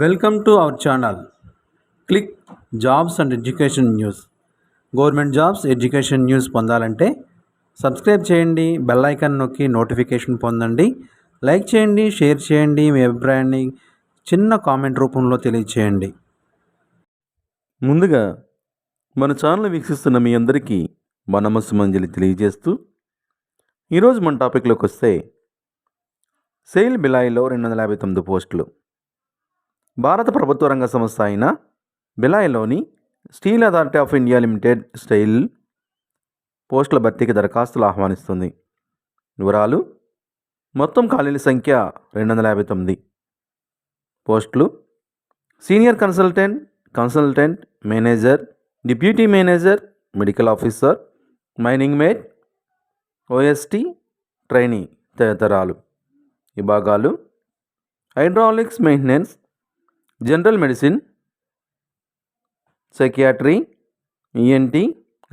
Welcome to our channel. Click Jobs and Education News. Government jobs education news పొందాలంటే subscribe చేయండి, bell icon నొక్కి notification పొందండి. Like చేయండి, share చేయండి, మీ అభిప్రాయాన్ని చిన్న కామెంట్ రూపంలో తెలియచేయండి. ముందుగా మన ఛానల్ వీక్షిస్తున్న మీ అందరికీ మా నమస్సుమంజలి తెలియజేస్తూ ఈరోజు మన టాపిక్లోకి వస్తే సెయిల్ బిలాయిలో 259 పోస్టులు. భారత ప్రభుత్వ రంగ సంస్థ అయిన బిలాయిలోని steel authority of India limited SAIL పోస్టుల భర్తీకి దరఖాస్తులు ఆహ్వానిస్తుంది. వివరాలు: మొత్తం ఖాళీల సంఖ్య 259. పోస్టులు: senior consultant, manager, deputy manager, medical officer, mining mate, OST, trainee తదితరాలు. విభాగాలు: hydraulics maintenance, general medicine, psychiatry, ENT,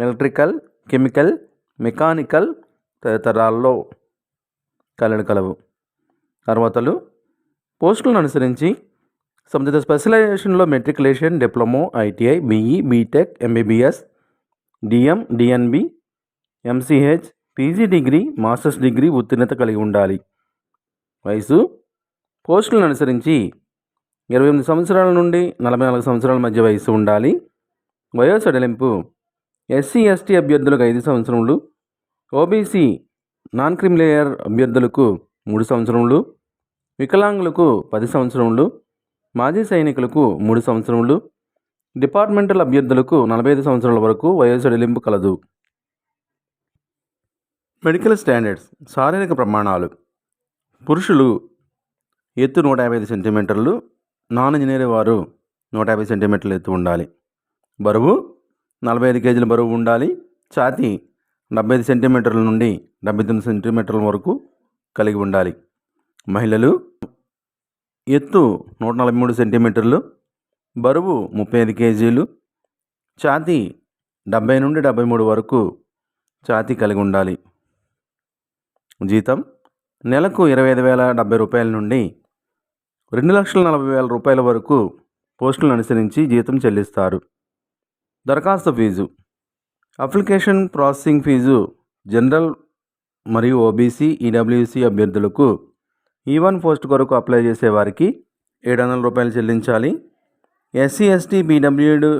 electrical, chemical, mechanical తదితరాల్లో కలవు. అర్హతలు: పోస్టులను అనుసరించి సంబంధిత స్పెషలైజేషన్లో matriculation, diploma, ITI, BE, BTech, MBBS, DM, DNB, MCh, PG degree, masters degree ఉత్తీర్ణత కలిగి ఉండాలి. వయసు: పోస్టులను అనుసరించి 28 సంవత్సరాల నుండి 44 సంవత్సరాల మధ్య వయసు ఉండాలి. వయో సడలింపు: ఎస్సీ ఎస్టీ అభ్యర్థులకు 5 సంవత్సరములు, ఓబీసీ నాన్ క్రిమిలేయర్ అభ్యర్థులకు 3 సంవత్సరములు, వికలాంగులకు 10 సంవత్సరములు, మాజీ సైనికులకు 3 సంవత్సరములు, డిపార్ట్మెంటల్ అభ్యర్థులకు 45 సంవత్సరాల వరకు వయో సడలింపు కలదు. Medical standards. శారీరక ప్రమాణాలు: పురుషులు ఎత్తు 155 సెంటీమీటర్లు, నాన్ ఇంజనీర్ వారు 150 సెంటీమీటర్ల ఎత్తు ఉండాలి. బరువు 45 కేజీల బరువు ఉండాలి. ఛాతీ 75 సెంటీమీటర్ల నుండి 79 సెంటీమీటర్ల వరకు కలిగి ఉండాలి. మహిళలు ఎత్తు 143 సెంటీమీటర్లు, బరువు 35 కేజీలు, ఛాతీ 70 నుండి 73 వరకు ఛాతీ కలిగి ఉండాలి. జీతం నెలకు 25,070 రూపాయల నుండి 2,40,000 రూపాయల వరకు పోస్టులను అనుసరించి జీతం చెల్లిస్తారు. దరఖాస్తు fee: application processing fee general మరియు ఓబీసీ, ఈడబ్ల్యూసీ అభ్యర్థులకు E1 పోస్ట్ కొరకు అప్లై చేసేవారికి 700 రూపాయలు చెల్లించాలి. ఎస్సీ ఎస్టీ పీడబ్ల్యూడీ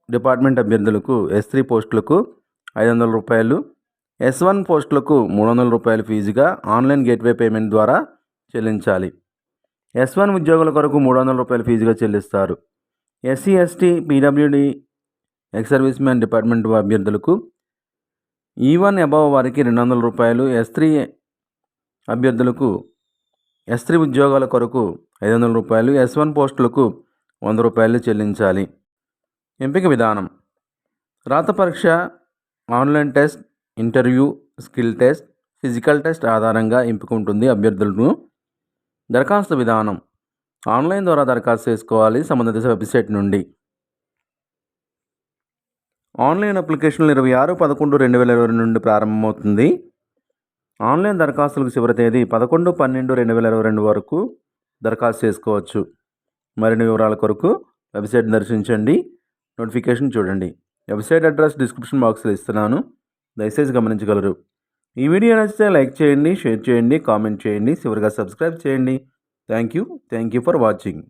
డిపార్ట్మెంట్ అభ్యర్థులకు S3 పోస్టులకు 500 రూపాయలు, S1 పోస్టులకు 300 రూపాయల ఫీజుగా ఆన్లైన్ గేట్వే పేమెంట్ ద్వారా చెల్లించాలి. S1 ఉద్యోగుల కొరకు 300 రూపాయల ఫీజుగా చెల్లిస్తారు. SC ST PWD ex service man department అభ్యర్థులకు E1 అబవ్ వారికి 200 రూపాయలు, S3 అభ్యర్థులకు S3 ఉద్యోగాల కొరకు 500 రూపాయలు, S1 పోస్టులకు 100 రూపాయలు చెల్లించాలి. ఎంపిక విధానం: రాత పరీక్ష, online test, interview, skill test, physical test ఆధారంగా ఎంపిక ఉంటుంది. అభ్యర్థులను దరఖాస్తు విధానం: ఆన్లైన్ ద్వారా దరఖాస్తు చేసుకోవాలి. సంబంధిత వెబ్సైట్ నుండి. ఆన్లైన్ అప్లికేషన్లు 26/11/2022 నుండి ప్రారంభమవుతుంది. ఆన్లైన్ దరఖాస్తులకు చివరి తేదీ 11/12/2022 వరకు దరఖాస్తు చేసుకోవచ్చు. మరిన్ని వివరాల కొరకు వెబ్సైట్ దర్శించండి, నోటిఫికేషన్ చూడండి. వెబ్సైట్ అడ్రస్ డిస్క్రిప్షన్ బాక్స్లో ఇస్తున్నాను, దయచేసి గమనించగలరు. ఈ వీడియో నచ్చితే లైక్ చేయండి, షేర్ చేయండి, కామెంట్ చేయండి, చివరిగా సబ్స్క్రైబ్ చేయండి. Thank you for watching.